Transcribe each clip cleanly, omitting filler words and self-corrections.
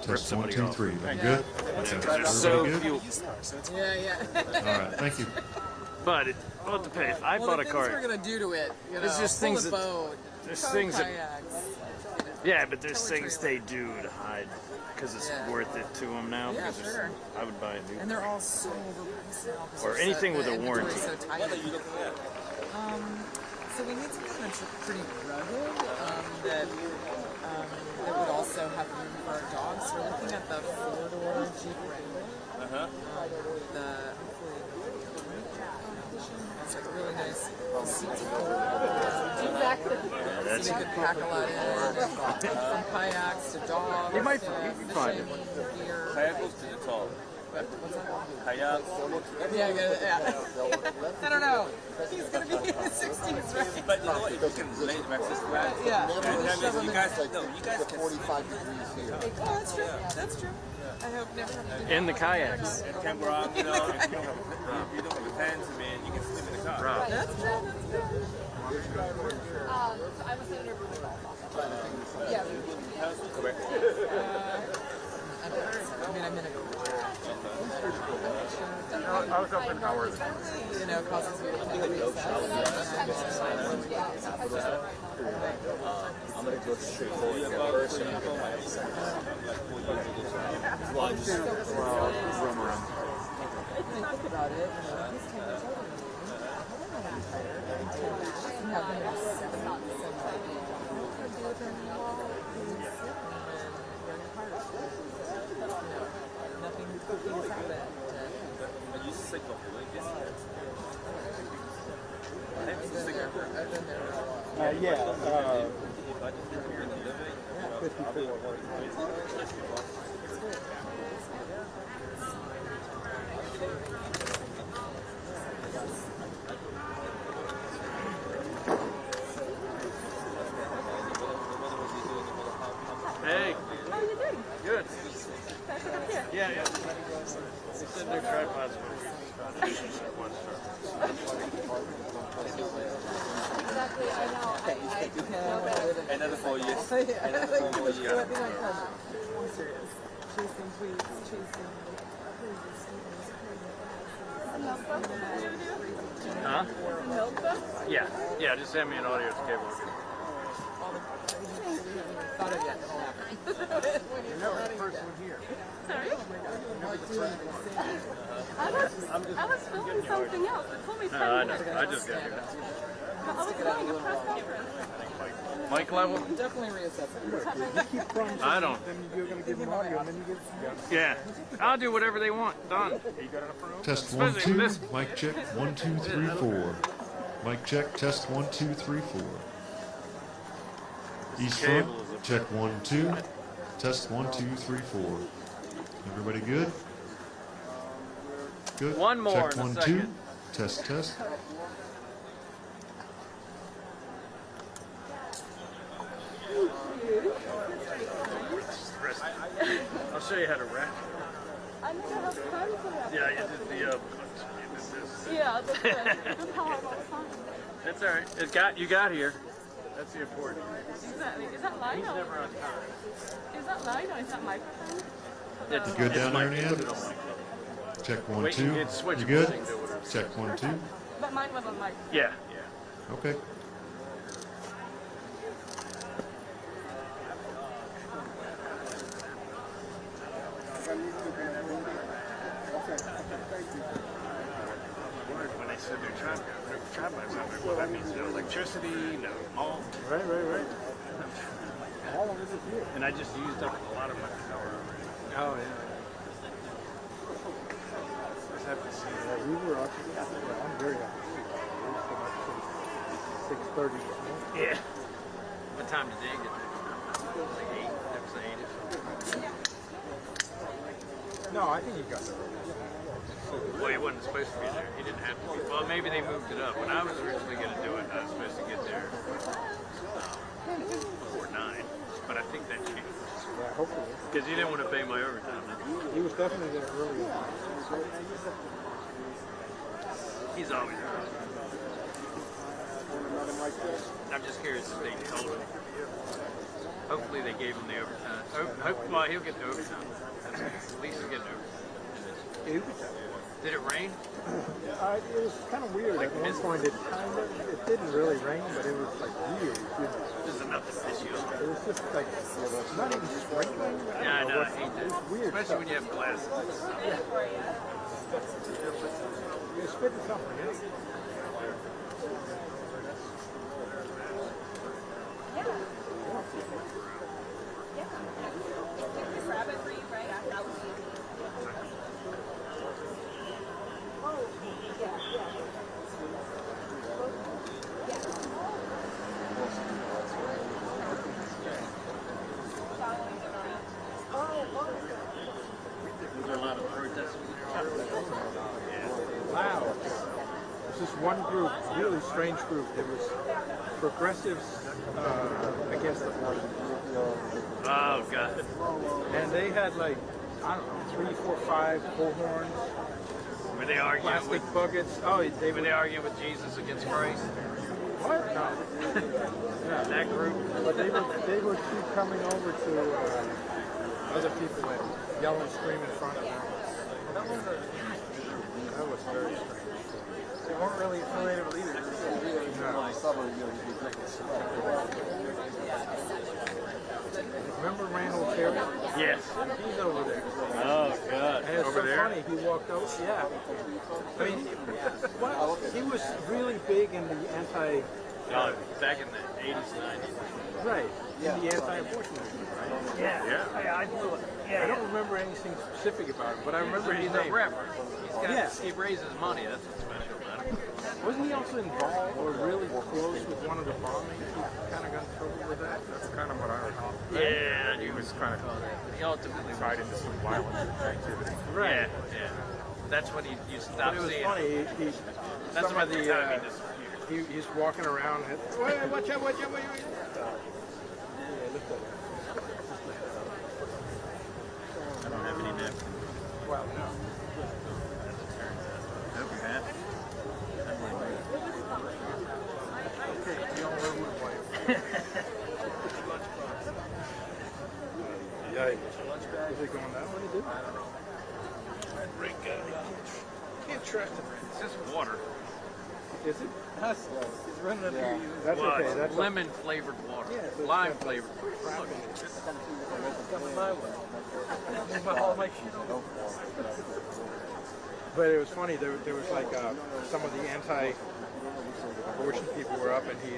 Test one, somebody two, off. three. Looking good? They're so few. Yeah. All right, thank you. But we'll have to pay. I bought a things cart. we're gonna do to it, you know, There's just pull things the that- boat, there's tow things that- kayaks. Yeah, but there's Tow a things trailer. they do to hide because it's Yeah. worth it to them now. Yeah, because sure. I would buy a new. And they're all so overpriced now. 'cause Or they're anything so, with the a warranty. inventory's So tight. So we need something that's pretty rugged that would also have room for our dogs. So we're looking at the four-door Jeep Wrangler. Hopefully it's like a really nice seats fold. So you could pack a lot in, from kayaks to dogs. You might to you find fishing, gear. Kayaks to the top. What's that? Kayaks. Yeah. I don't know. He's gonna be in his 60s, right? But you know what? If you can lay the access to that, Yeah. and that means you guys, no, you guys can 45 degrees here. Oh, that's true. That's true. I hope never have to do In the kayaks. and camp around, you know, if you don't have a tent, I mean, you can sleep in the car. Rob. That's true. Yeah. Correct. I mean, I'm in a I was up in Howard. you know, causes me to take a recess. I'm going to go straight forward here first. Roam around. Think about it. You know, he's 10 years older than me. I don't know that fighter. And have him in his 70s. Nothing cooking has happened. Are you sick of the lake? I've been there. Yeah. If I just live here and live it, 54. Hey, How are you doing? good. Can I pick up here? Yeah. They said their tripods were one star. Exactly, I know. another 4 years. I think Another 4 more it's years. my cousin. I'm serious. Chasing tweets, chasing Huh? Milk book? Yeah. Yeah, just send me an audio cable. thought of yet. It'll happen. You're never the first one here. Sorry? Never the first one. I was filming something else. It told me 10 I know. minutes. I just got here. I was doing a press conference. Mic level? Definitely reassess it. I don't. Then you're going to give them audio, and then you get. Yeah. I'll do whatever they want. Done. Test one, Especially two. this- Mic check 1, 2, 3, 4. Mic check. Test 1, 2, 3, 4. East front. Check 1, 2. Test 1, 2, 3, 4. Everybody good? Good. One more Check in a 1, 2. second. Test. I'll show you how to rack. I never have time for that. Yeah, you did the you did this. Yeah, that's good. That's how I'm all the time. That's all right. You got here. That's the important. Exactly. Is that live? He's Or, never on time. is that live or is that microphone? It's Good down there in the mic. end? Put it on mic. Check 1, Wait, 2. it's switchable, You good? so you can do whatever. Check 1, 2. But mine was on mic. Yeah. Okay. When they said their tripods, I'm like, well, that means no electricity, no malt. Right. All of this is here. And I just used up a lot of my power already. Oh, yeah. Just have to see. Yeah, we were actually, I'm very happy. We were up till 6:30 this morning. Yeah. What time did they get there? Like 8? That was 8 or something. No, I think you got there. Well, he wasn't supposed to be there. He didn't have to be. Well, maybe they moved it up. When I was originally going to do it, I was supposed to get there before 9. But I think that changed. Yeah, hopefully. Because he didn't want to pay my overtime. He was definitely there earlier. He's always early. I'm just curious if they told him. Hopefully they gave him the overtime. Well, he'll get the overtime. At least he'll get the overtime. Did it rain? It was kind of weird. At one point, it didn't really rain, but it was like weird. This is enough to piss you off. It was just like not even sprinkling. Yeah, I know. I hate that. It's weird. Especially when you have glasses. You're spitting something, yeah? Grab it for you, right? That would be Was there a lot of protests? Wow. There's this one group, really strange group. There was progressives against abortion. Oh, God. And they had like, I don't know, 3, 4, 5 bullhorns, Were they arguing plastic with, buckets. Oh, they were were they arguing with Jesus against Christ? what? No. That group? But they would keep coming over to other people and yell and scream in front of them. That was very strange. They weren't really affiliated with either. Remember Randall Terry? Yes. He's over there. Oh, God. And it's Over so there? funny. He walked over. Yeah. I mean, he was really big in the anti. Oh, back in the 80s, 90s. Right. In the anti-abortion movement, right? Yeah. I blew it. I don't remember anything specific about him, but I remember his He's a name. rapper. Yeah. He raises money. That's what's special about him. Wasn't he also involved or really close with one of the bombings? He kind of got in trouble with that. That's kind of what I recall. Yeah, he was kind of he ultimately Tied into some violent activity. Right. Yeah. That's when you But stop it was seeing. funny. That's Some when of the the time he disappeared. he's walking around. And, wait, watch out! Watch out! Watch out! Yeah, look at that. I don't have any napkins. Well, no. I hope you're happy. Okay, we all know who to Yeah. Is it going that way, dude? Can't trust him. It's just water. Is it? He's running up here. That's Well, okay. it's That's lemon flavored water. Yeah, so it's Lime got flavored. Look, But it was funny. There was like some of the anti-abortion people were up, and he,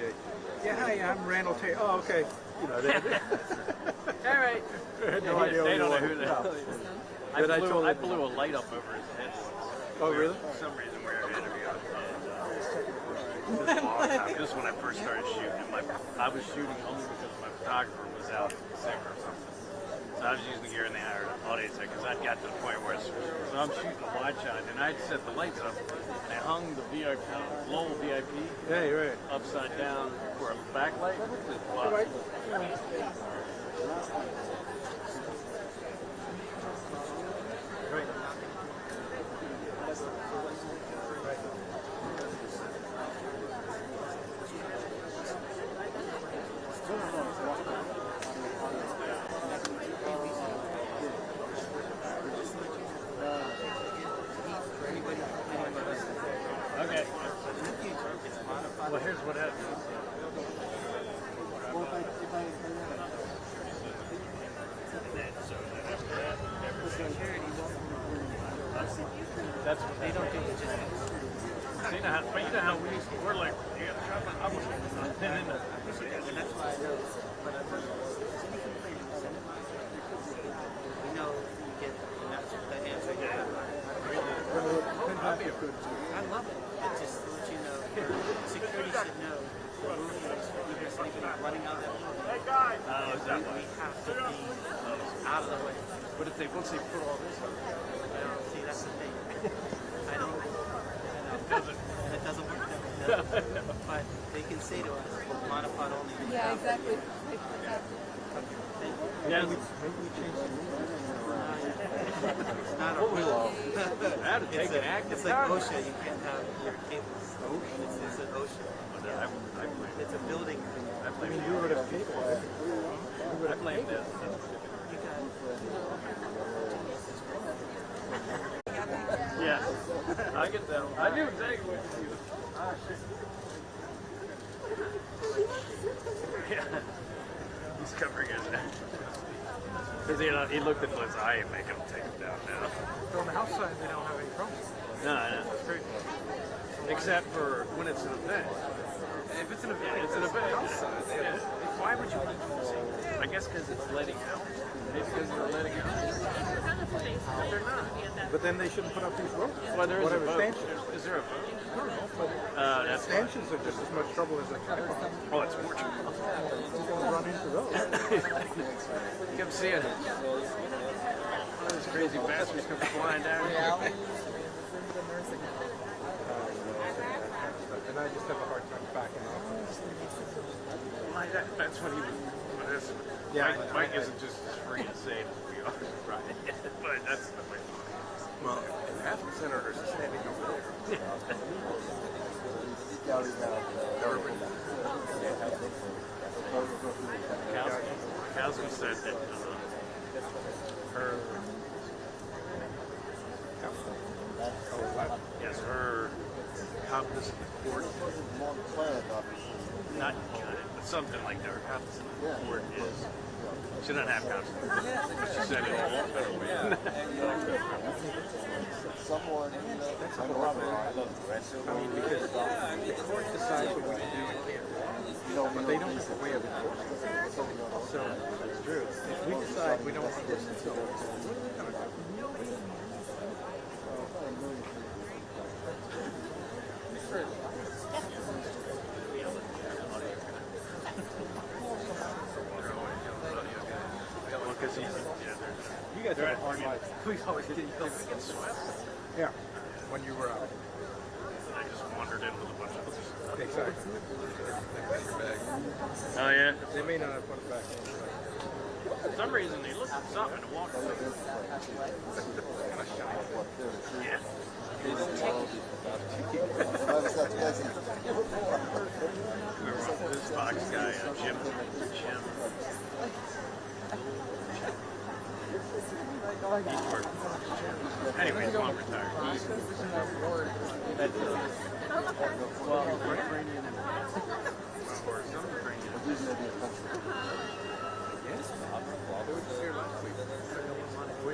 yeah, hi, I'm Randall Tate. Oh, okay. You know, they all right. had no idea They who don't know he who was. the hell he is. But I told I him- blew a light up over his head. Oh, really? For some reason we were interviewing. This was a long time. This is when I first started shooting. I was shooting only because my photographer was out sick or something. So I was using the gear in the audience because I'd got to the point where so I'm shooting a wide shot and I'd set the lights up and I hung the VIP, Lowell VIP, Yeah, you're right. upside down for a backlight. Wow. Right. Right. Okay. Well, here's what happened. That's what they don't do. So you know how, but you know how we're like, yeah, I was, and then That's why I know. But you know, you get the answer. I love it. It just lets you know. Security should know. The movie is either sleeping or running out of that movie. oh, is that We why? have to be out of the way. But if they once they put all this on, See, that's the thing. I don't. And it doesn't work that way. No. But they can say to us, monopod only. Yeah, exactly. yeah, It's not a rule. I had to take an active It's like OSHA. You can't have your cables. It's an OSHA. It's a building. I mean, you would have paid for it. You would blame them. Yeah, I get that. I knew exactly what to do. Yeah, he's covering his head. Because he looked at his eye and making him take him down now. So on the house side, they don't have any problem. No, that's great. Except for when it's an event. If it's an event, it's an event. Yeah. Why would you need to say? I guess because it's letting out. Maybe because they're letting out. But they're not. But then they shouldn't put up these ropes. Well, there is a Whatever vote. stanchions. Is there a vote? I don't know, but That's fine. stanchions are just as much trouble as a tripod. Oh, it's more trouble. You're going to run into those. You kept seeing it. All those crazy bastards come flying down here. Reality is the nursing home. And I just have a hard time backing off. That's what he was. Yeah, Mike isn't just as free and sane as we are. Right. But that's the way. Well, and half the senators are standing over there. Durbin. Kowski said that her. Yes, her competence in the court. Not but something like that. Her competence in the court is. She doesn't have competence. She said it in a lot better way. That's a horrible. I mean, because the court decides what we can do and can't do, but they don't have a way of enforcing it. So, it's true. If we decide we don't want to listen to it, you guys have a hard life. We always get swept. Yeah, when you were out. I just wandered in with a bunch of stuff. Exactly. Oh yeah. They may not have put it back in. For some reason they looked at something and walked away. Yeah. This Fox guy, Jim. Anyway, he's long retired.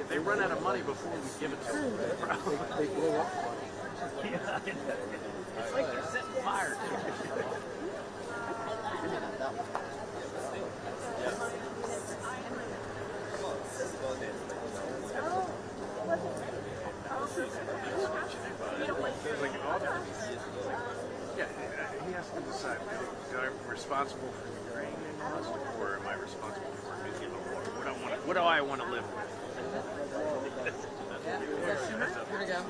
They run out of money before we give it to them. They blow up. It's like they're setting fire to it. Yeah, he has to decide, am I responsible for the uranium loss or am I responsible for nuclear war? What do I want to live with? Here we go.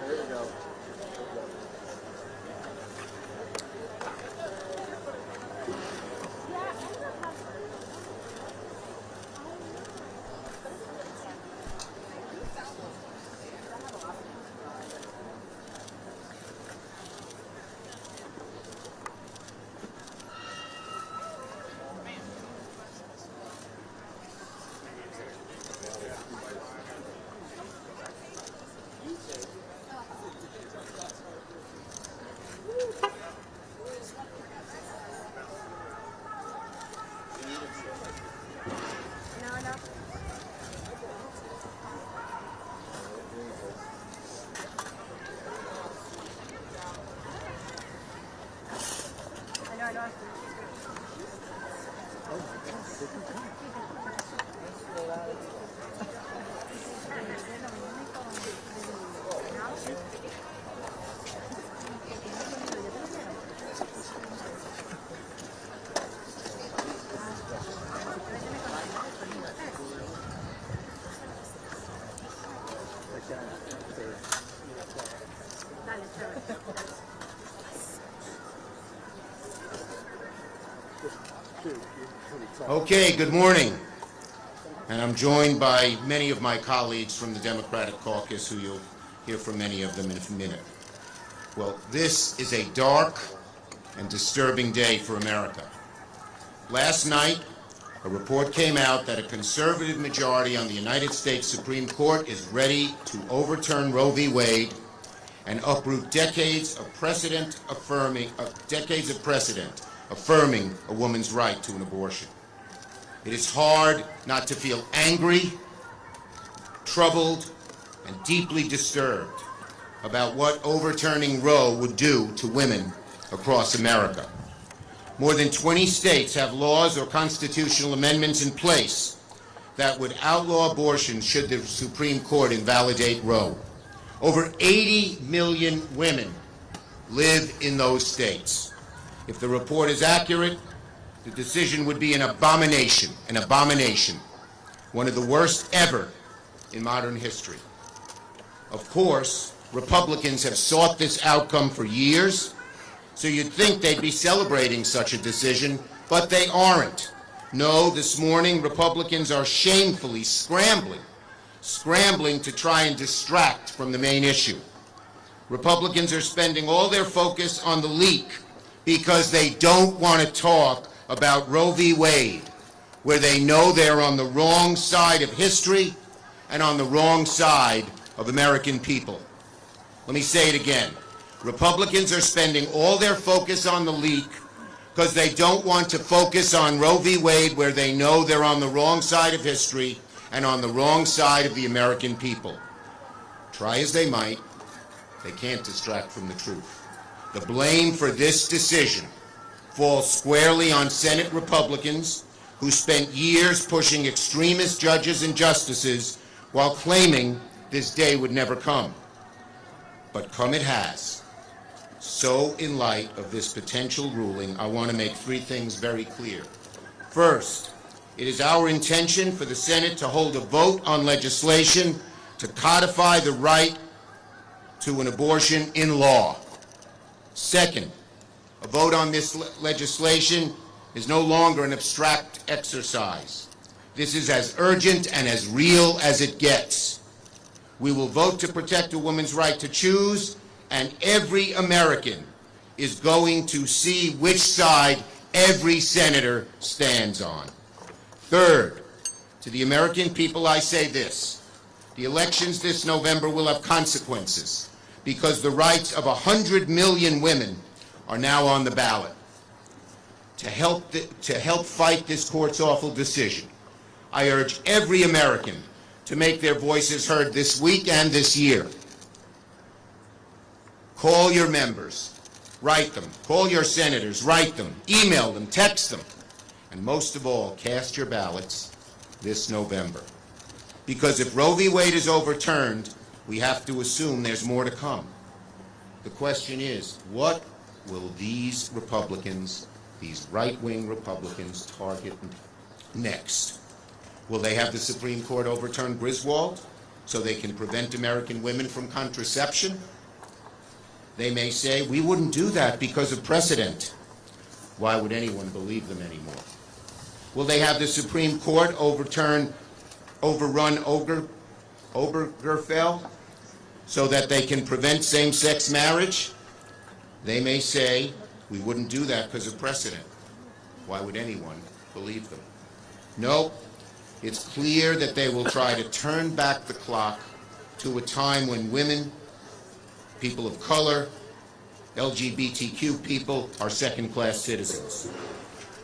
Okay, good morning. And I'm joined by many of my colleagues from the Democratic Caucus, who you'll hear from many of them in a minute. Well, this is a dark and disturbing day for America. Last night, a report came out that a conservative majority on the United States Supreme Court is ready to overturn Roe v. Wade and uproot decades of precedent affirming a woman's right to an abortion. It is hard not to feel angry, troubled, and deeply disturbed about what overturning Roe would do to women across America. More than 20 states have laws or constitutional amendments in place that would outlaw abortion should the Supreme Court invalidate Roe. Over 80 million women live in those states. If the report is accurate, the decision would be an abomination, one of the worst ever in modern history. Of course, Republicans have sought this outcome for years, so you'd think they'd be celebrating such a decision, but they aren't. No, this morning, Republicans are shamefully scrambling to try and distract from the main issue. Republicans are spending all their focus on the leak because they don't want to talk about Roe v. Wade, where they know they're on the wrong side of history and on the wrong side of American people. Let me say it again. Republicans are spending all their focus on the leak because they don't want to focus on Roe v. Wade, where they know they're on the wrong side of history and on the wrong side of the American people. Try as they might, they can't distract from the truth. The blame for this decision falls squarely on Senate Republicans who spent years pushing extremist judges and justices while claiming this day would never come. But come it has. So in light of this potential ruling, I want to make three things very clear. First, it is our intention for the Senate to hold a vote on legislation to codify the right to an abortion in law. Second, a vote on this legislation is no longer an abstract exercise. This is as urgent and as real as it gets. We will vote to protect a woman's right to choose, and every American is going to see which side every senator stands on. Third, to the American people I say this: the elections this November will have consequences because the rights of 100 million women are now on the ballot. To help fight this court's awful decision, I urge every American to make their voices heard this week and this year. Call your members, write them. Call your senators, write them, email them, text them. And most of all, cast your ballots this November. Because if Roe v. Wade is overturned, we have to assume there's more to come. The question is, what will these Republicans, these right-wing Republicans, target next? Will they have the Supreme Court overturn Griswold so they can prevent American women from contraception? They may say, we wouldn't do that because of precedent. Why would anyone believe them anymore? Will they have the Supreme Court overrun Obergefell so that they can prevent same-sex marriage? They may say, we wouldn't do that because of precedent. Why would anyone believe them? No, it's clear that they will try to turn back the clock to a time when women, people of color, LGBTQ people are second-class citizens.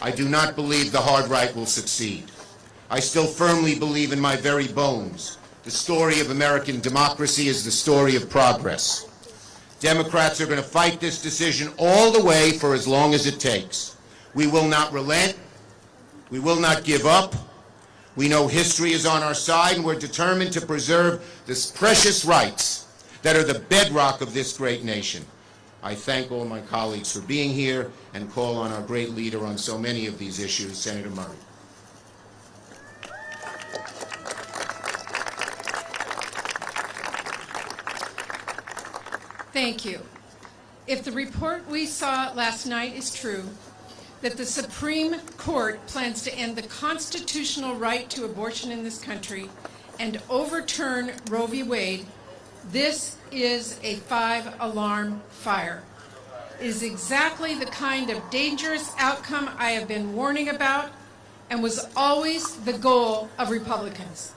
I do not believe the hard right will succeed. I still firmly believe in my very bones the story of American democracy is the story of progress. Democrats are going to fight this decision all the way for as long as it takes. We will not relent. We will not give up. We know history is on our side, and we're determined to preserve these precious rights that are the bedrock of this great nation. I thank all my colleagues for being here and call on our great leader on so many of these issues, Senator Murray. Thank you. If the report we saw last night is true, that the Supreme Court plans to end the constitutional right to abortion in this country and overturn Roe v. Wade, this is a 5-alarm fire. It is exactly the kind of dangerous outcome I have been warning about and was always the goal of Republicans.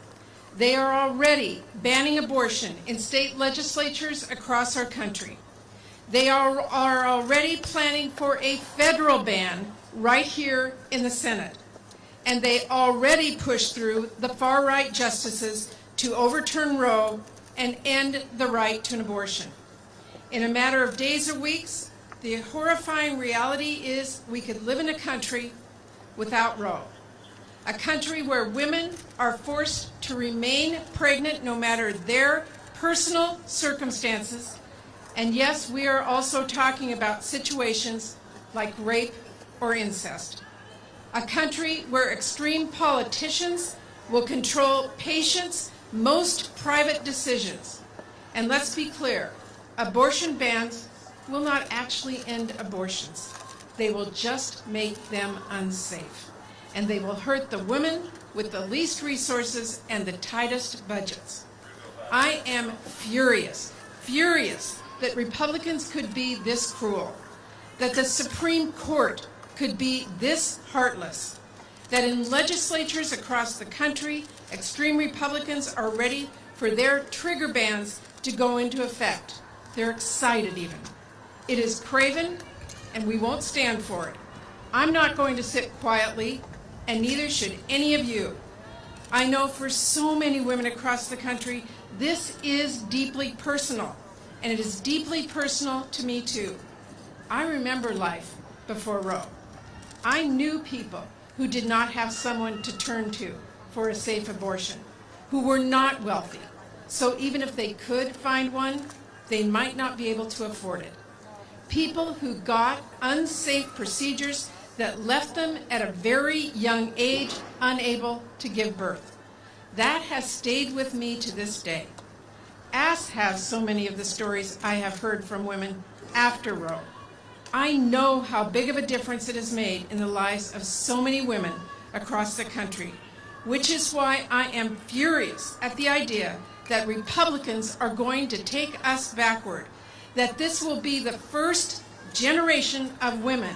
They are already banning abortion in state legislatures across our country. They are already planning for a federal ban right here in the Senate. And they already pushed through the far-right justices to overturn Roe and end the right to an abortion. In a matter of days or weeks, the horrifying reality is we could live in a country without Roe. A country where women are forced to remain pregnant no matter their personal circumstances. And yes, we are also talking about situations like rape or incest. A country where extreme politicians will control patients' most private decisions. And let's be clear, abortion bans will not actually end abortions. They will just make them unsafe. And they will hurt the women with the least resources and the tightest budgets. I am furious that Republicans could be this cruel, that the Supreme Court could be this heartless, that in legislatures across the country, extreme Republicans are ready for their trigger bans to go into effect. They're excited even. It is craven, and we won't stand for it. I'm not going to sit quietly, and neither should any of you. I know for so many women across the country, this is deeply personal, and it is deeply personal to me too. I remember life before Roe. I knew people who did not have someone to turn to for a safe abortion, who were not wealthy. So even if they could find one, they might not be able to afford it. People who got unsafe procedures that left them at a very young age unable to give birth. That has stayed with me to this day, as have so many of the stories I have heard from women after Roe. I know how big of a difference it has made in the lives of so many women across the country, which is why I am furious at the idea that Republicans are going to take us backward, that this will be the first generation of women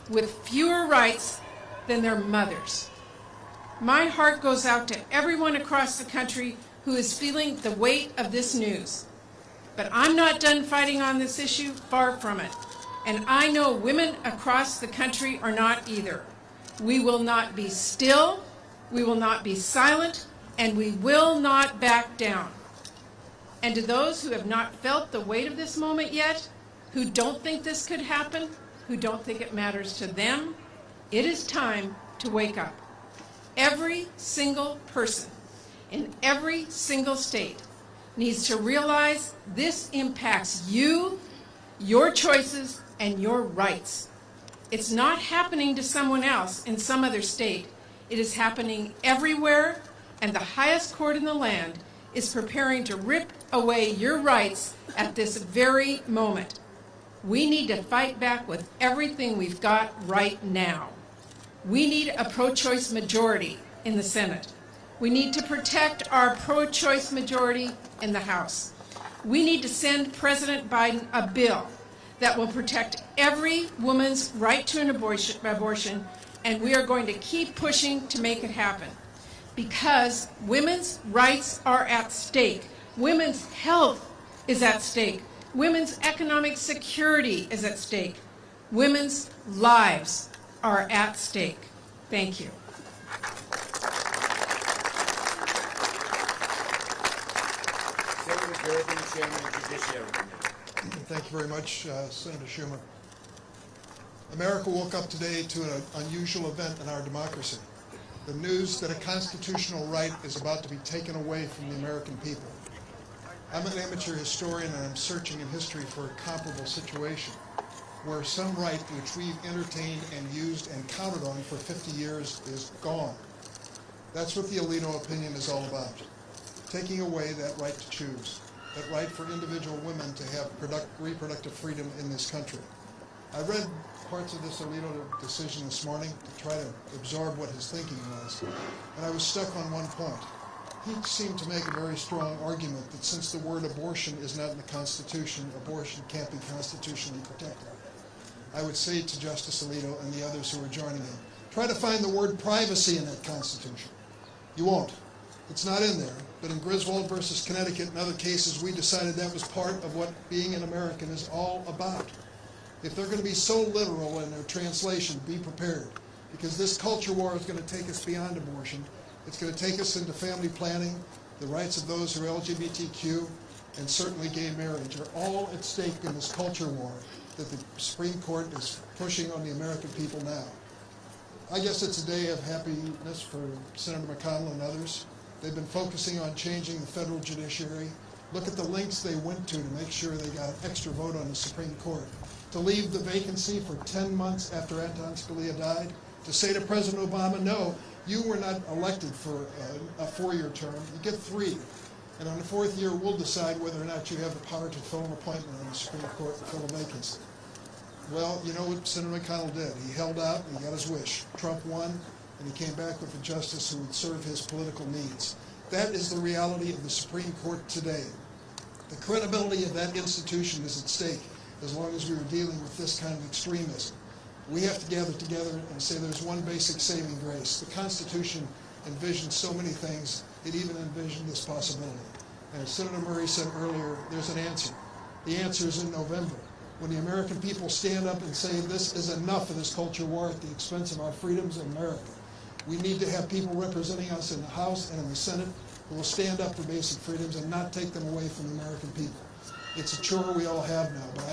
with fewer rights than their mothers. My heart goes out to everyone across the country who is feeling the weight of this news. But I'm not done fighting on this issue, far from it. And I know women across the country are not either. We will not be still, we will not be silent, and we will not back down. And to those who have not felt the weight of this moment yet, who don't think this could happen, who don't think it matters to them, it is time to wake up. Every single person in every single state needs to realize this impacts you, your choices, and your rights. It's not happening to someone else in some other state. It is happening everywhere, and the highest court in the land is preparing to rip away your rights at this very moment. We need to fight back with everything we've got right now. We need a pro-choice majority in the Senate. We need to protect our pro-choice majority in the House. We need to send President Biden a bill that will protect every woman's right to an abortion, and we are going to keep pushing to make it happen. Because women's rights are at stake. Women's health is at stake. Women's economic security is at stake. Women's lives are at stake. Thank you. Senator Durbin, Chairman of the Judicial Committee. Thank you very much, Senator Schumer. America woke up today to an unusual event in our democracy. The news that a constitutional right is about to be taken away from the American people. I'm an amateur historian and I'm searching in history for a comparable situation where some right which we've entertained and used and counted on for 50 years is gone. That's what the Alito opinion is all about. Taking away that right to choose, that right for individual women to have reproductive freedom in this country. I read parts of this Alito decision this morning to try to absorb what his thinking was, and I was stuck on one point. He seemed to make a very strong argument that since the word abortion is not in the Constitution, abortion can't be constitutionally protected. I would say to Justice Alito and the others who are joining him, Try to find the word privacy in that Constitution. You won't. It's not in there. But in Griswold versus Connecticut and other cases, we decided that was part of what being an American is all about. If they're going to be so literal in their translation, be prepared. Because this culture war is going to take us beyond abortion. It's going to take us into family planning, the rights of those who are LGBTQ, and certainly gay marriage are all at stake in this culture war that the Supreme Court is pushing on the American people now. I guess it's a day of happiness for Senator McConnell and others. They've been focusing on changing the federal judiciary. Look at the lengths they went to make sure they got an extra vote on the Supreme Court. To leave the vacancy for 10 months after Anton Scalia died, to say to President Obama, no, you were not elected for a 4-year term, you get 3. And on the 4th year, we'll decide whether or not you have the power to fill an appointment on the Supreme Court and fill a vacancy. Well, you know what Senator McConnell did. He held out and he got his wish. Trump won, and he came back with a justice who would serve his political needs. That is the reality of the Supreme Court today. The credibility of that institution is at stake as long as we are dealing with this kind of extremism. We have to gather together and say there's one basic saving grace. The Constitution envisioned so many things, it even envisioned this possibility. And as Senator Murray said earlier, there's an answer. The answer is in November, when the American people stand up and say this is enough of this culture war at the expense of our freedoms in America. We need to have people representing us in the House and in the Senate who will stand up for basic freedoms and not take them away from the American people. It's a chore we all have now, but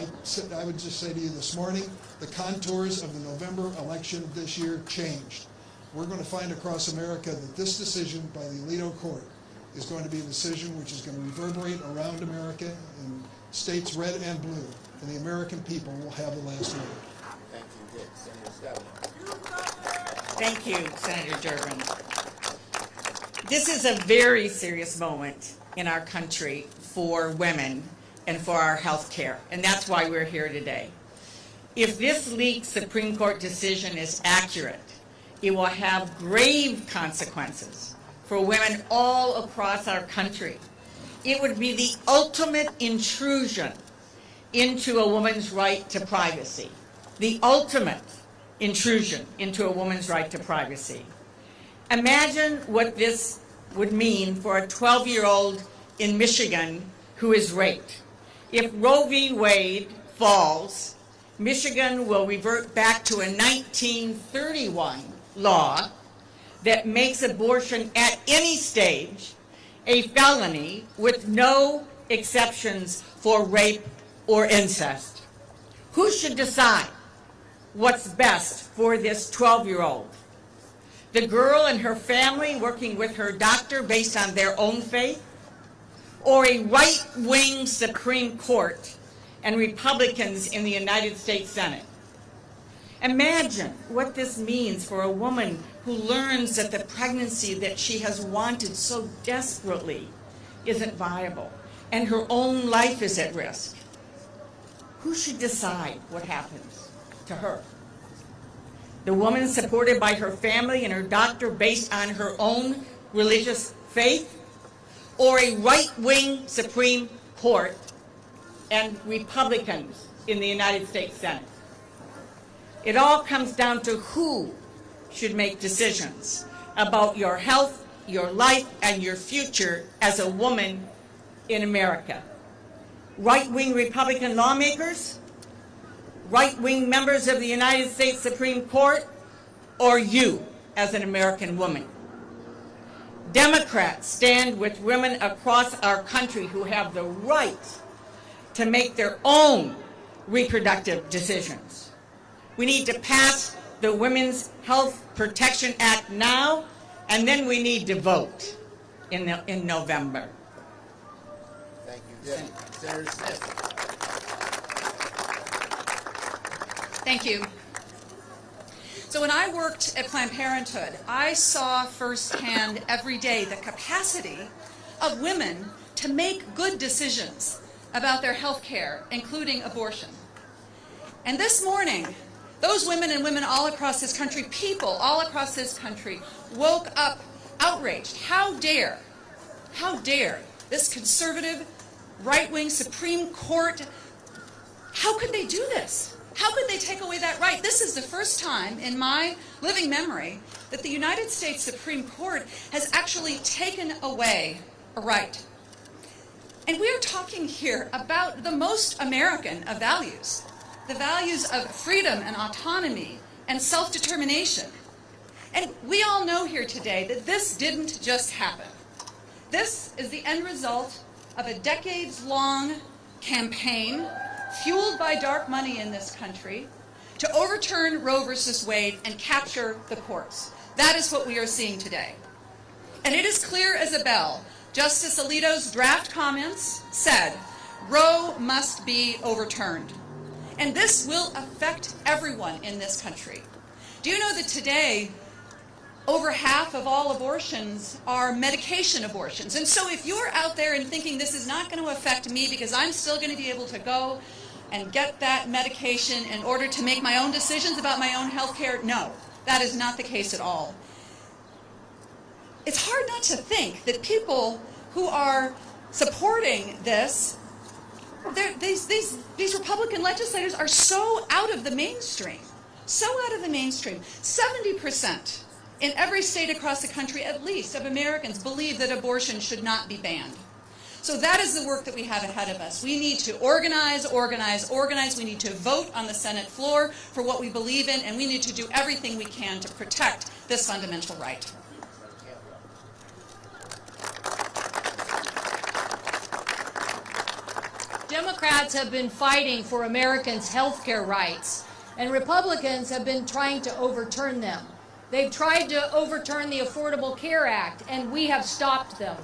I would just say to you this morning, the contours of the November election this year changed. We're going to find across America that this decision by the Alito Court is going to be a decision which is going to reverberate around America in states red and blue, and the American people will have the last word. Thank you, Dick. Senator Thank you, Senator Durbin. This is a very serious moment in our country for women and for our health care, and that's why we're here today. If this leaked Supreme Court decision is accurate, it will have grave consequences for women all across our country. It would be the ultimate intrusion into a woman's right to privacy, the ultimate intrusion into a woman's right to privacy. Imagine what this would mean for a 12-year-old in Michigan who is raped. If Roe v. Wade falls, Michigan will revert back to a 1931 law that makes abortion at any stage a felony with no exceptions for rape or incest. Who should decide what's best for this 12-year-old? The girl and her family working with her doctor based on their own faith? Or a right-wing Supreme Court and Republicans in the United States Senate? Imagine what this means for a woman who learns that the pregnancy that she has wanted so desperately isn't viable and her own life is at risk. Who should decide what happens to her? The woman supported by her family and her doctor based on her own religious faith? Or a right-wing Supreme Court and Republicans in the United States Senate? It all comes down to who should make decisions about your health, your life, and your future as a woman in America. Right-wing Republican lawmakers? Right-wing members of the United States Supreme Court? Or you as an American woman? Democrats stand with women across our country who have the right to make their own reproductive decisions. We need to pass the Women's Health Protection Act now, and then we need to vote in November. Thank you, Senator Smith. Thank you. So when I worked at Planned Parenthood, I saw firsthand every day the capacity of women to make good decisions about their health care, including abortion. And this morning, those women and women all across this country, people all across this country, woke up outraged. How dare this conservative, right-wing Supreme Court, how could they do this? How could they take away that right? This is the first time in my living memory that the United States Supreme Court has actually taken away a right. And we are talking here about the most American of values, the values of freedom and autonomy and self-determination. And we all know here today that this didn't just happen. This is the end result of a decades-long campaign fueled by dark money in this country to overturn Roe versus Wade and capture the courts. That is what we are seeing today. And it is clear as a bell. Justice Alito's draft comments said, Roe must be overturned. And this will affect everyone in this country. Do you know that today, over half of all abortions are medication abortions? And so if you're out there and thinking this is not going to affect me because I'm still going to be able to go and get that medication in order to make my own decisions about my own health care, no, that is not the case at all. It's hard not to think that people who are supporting this, these Republican legislators are so out of the mainstream, so out of the mainstream. 70% in every state across the country, at least, of Americans believe that abortion should not be banned. So that is the work that we have ahead of us. We need to organize, organize, organize. We need to vote on the Senate floor for what we believe in, and we need to do everything we can to protect this fundamental right. Democrats have been fighting for Americans' health care rights, and Republicans have been trying to overturn them. They've tried to overturn the Affordable Care Act, and we have stopped them.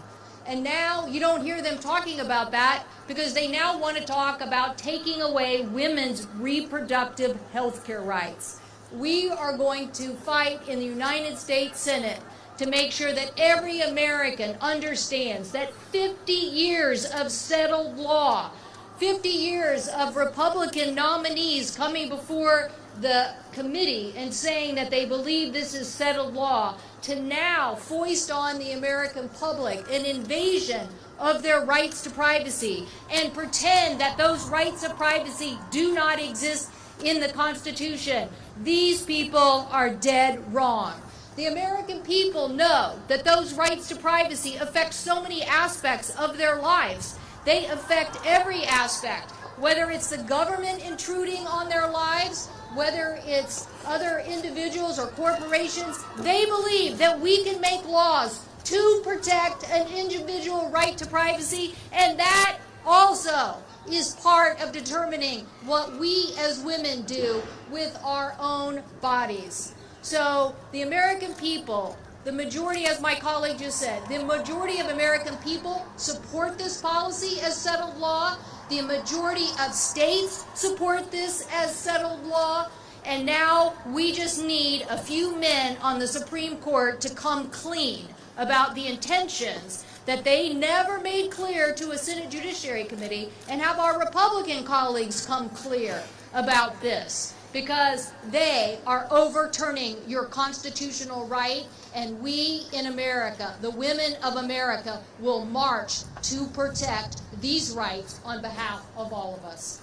And now you don't hear them talking about that because they now want to talk about taking away women's reproductive health care rights. We are going to fight in the United States Senate to make sure that every American understands that 50 years of settled law, 50 years of Republican nominees coming before the committee and saying that they believe this is settled law, to now foist on the American public an invasion of their rights to privacy and pretend that those rights of privacy do not exist in the Constitution. These people are dead wrong. The American people know that those rights to privacy affect so many aspects of their lives. They affect every aspect, whether it's the government intruding on their lives, whether it's other individuals or corporations. They believe that we can make laws to protect an individual right to privacy, and that also is part of determining what we as women do with our own bodies. So the American people, the majority, as my colleague just said, the majority of American people support this policy as settled law. The majority of states support this as settled law. And now we just need a few men on the Supreme Court to come clean about the intentions that they never made clear to a Senate Judiciary Committee, and have our Republican colleagues come clear about this, because they are overturning your constitutional right, and we in America, the women of America, will march to protect these rights on behalf of all of us.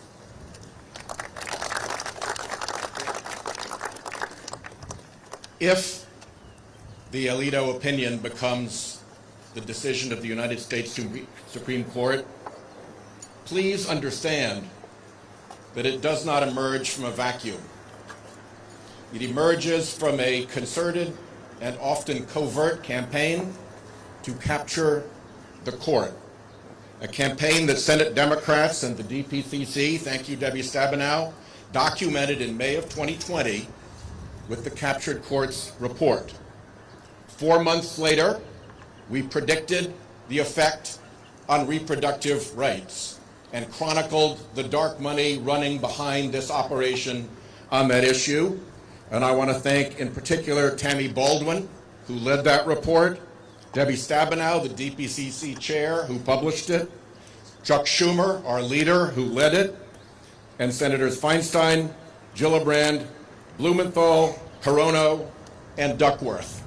If the Alito opinion becomes the decision of the United States Supreme Court, please understand that it does not emerge from a vacuum. It emerges from a concerted and often covert campaign to capture the court. A campaign that Senate Democrats and the DPCC, thank you Debbie Stabenow, documented in May of 2020 with the Captured Courts report. 4 months later, we predicted the effect on reproductive rights and chronicled the dark money running behind this operation on that issue. And I want to thank in particular Tammy Baldwin, who led that report, Debbie Stabenow, the DPCC chair, who published it, Chuck Schumer, our leader, who led it, and Senators Feinstein, Gillibrand, Blumenthal, Hirono, and Duckworth.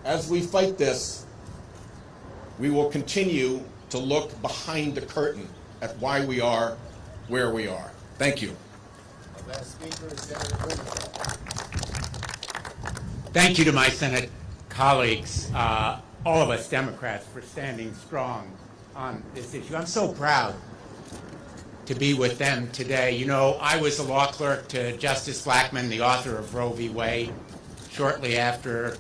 As we fight this, we will continue to look behind the curtain at why we are where we are. Thank you. Last speaker is Senator Durbin. Thank you to my Senate colleagues, all of us Democrats, for standing strong on this issue. I'm so proud to be with them today. You know, I was a law clerk to Justice Blackmun, the author of Roe v. Wade, shortly after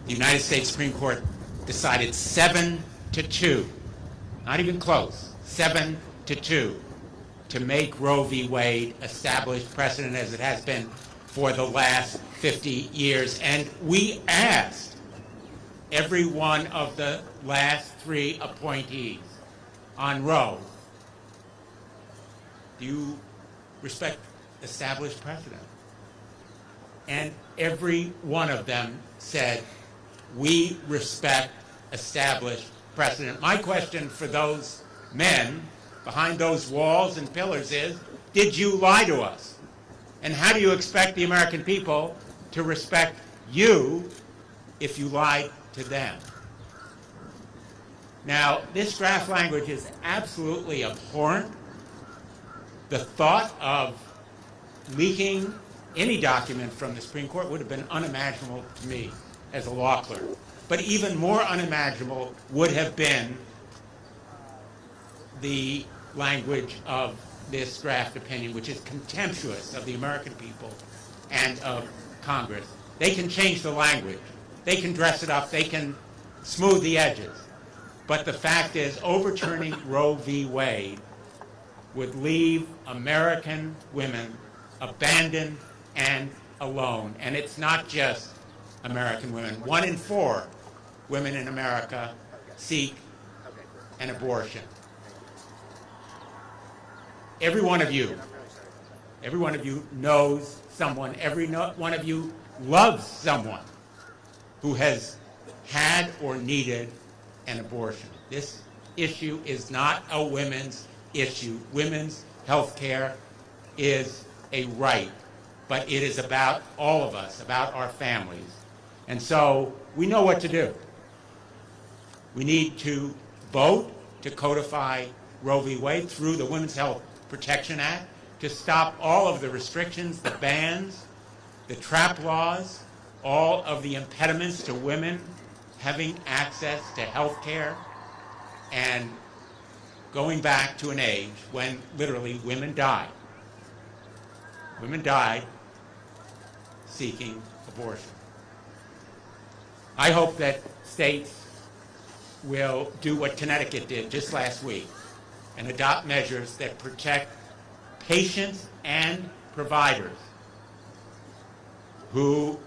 the United States Supreme Court decided 7-2, not even close, 7-2, to make Roe v. Wade established precedent as it has been for the last 50 years. And we asked every one of the last 3 appointees on Roe, do you respect established precedent? And every one of them said, we respect established precedent. My question for those men behind those walls and pillars is, did you lie to us? And how do you expect the American people to respect you if you lied to them? Now, this draft language is absolutely abhorrent. The thought of leaking any document from the Supreme Court would have been unimaginable to me as a law clerk. But even more unimaginable would have been the language of this draft opinion, which is contemptuous of the American people and of Congress. They can change the language. They can dress it up. They can smooth the edges. But the fact is, overturning Roe v. Wade would leave American women abandoned and alone. And it's not just American women. 1 in 4 women in America seek an abortion. Every one of you knows someone, one of you loves someone who has had or needed an abortion. This issue is not a women's issue. Women's health care is a right, but it is about all of us, about our families. And so we know what to do. We need to vote to codify Roe v. Wade through the Women's Health Protection Act, to stop all of the restrictions, the bans, the trap laws, all of the impediments to women having access to health care, and going back to an age when literally women died. Women died seeking abortion. I hope that states will do what Connecticut did just last week and adopt measures that protect patients and providers who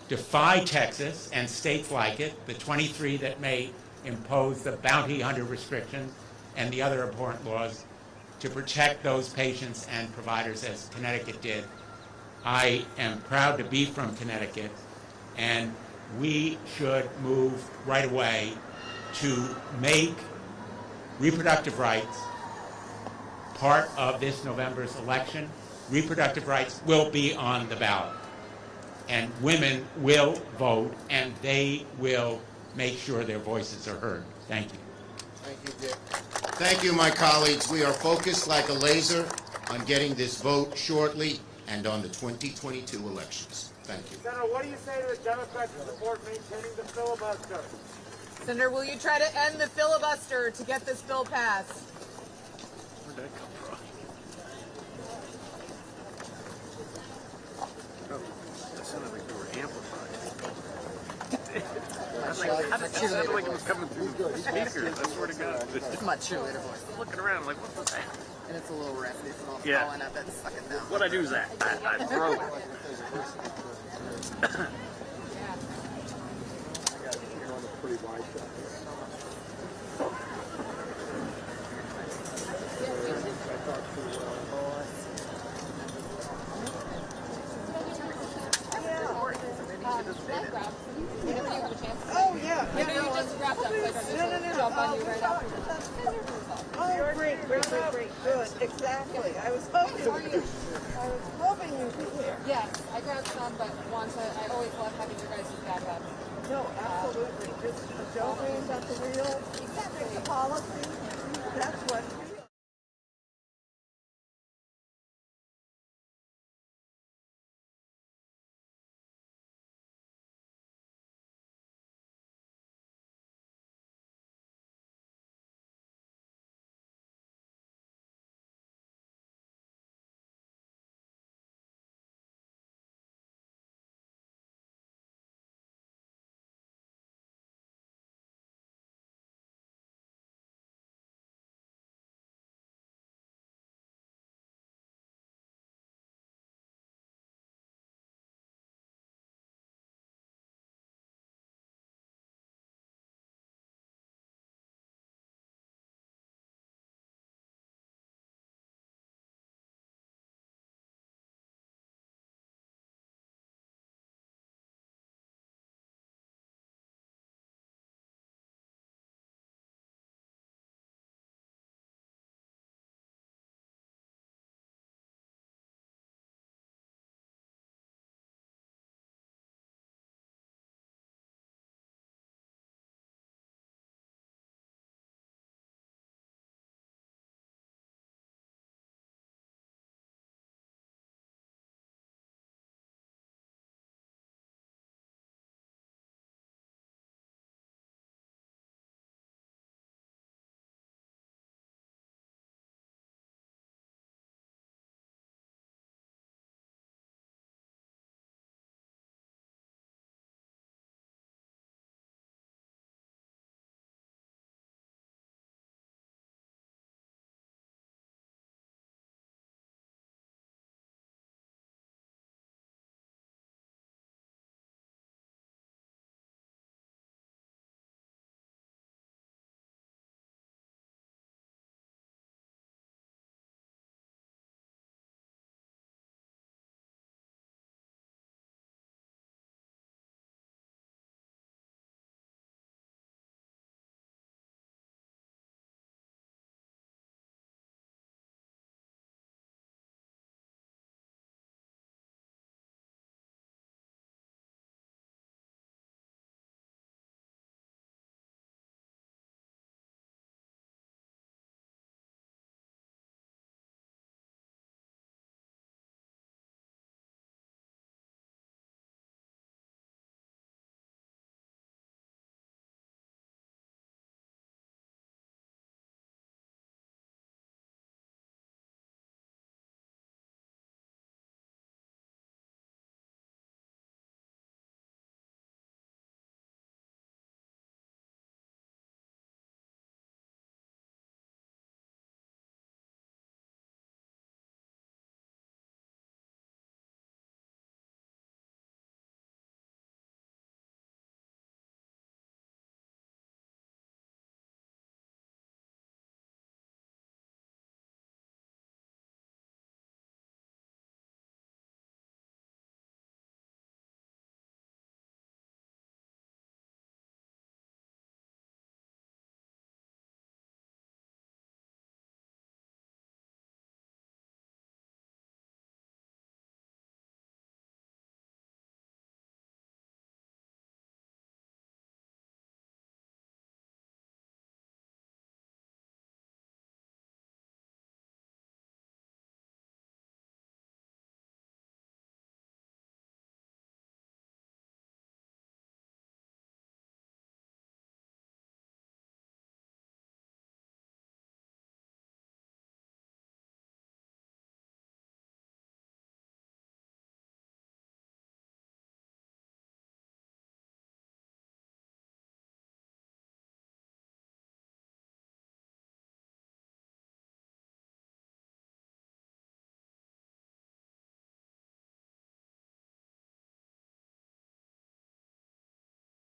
defy Texas and states like it, the 23 that may impose the bounty hunter restrictions and the other abhorrent laws, to protect those patients and providers as Connecticut did. I am proud to be from Connecticut, and we should move right away to make reproductive rights part of this November's election. Reproductive rights will be on the ballot, and women will vote, and they will make sure their voices are heard. Thank you. Thank you, Dick. Thank you, my colleagues. We are focused like a laser on getting this vote shortly and on the 2022 elections. Thank you. Senator, what do you say to the Democrats who support maintaining the filibuster? Senator, will you try to end the filibuster to get this bill passed? Where'd that come from? Oh, that sounded like they were amplified. How did that sound like it was coming through the speakers? I swear to God. It's my cheerleader voice. I'm looking around like, what was that? And it's a little raspy, so I'm Yeah. falling up and sucking down. What I do is that. I throw it. Oh, yeah. I know you just wrapped up, so I can just jump on you right after. Oh, great. Good. Exactly. I was hoping you'd be here. Yes, I grabbed some, but I always love having your guys' backup. No, absolutely. Just don't reinvent the wheel. Exactly. The policy. That's what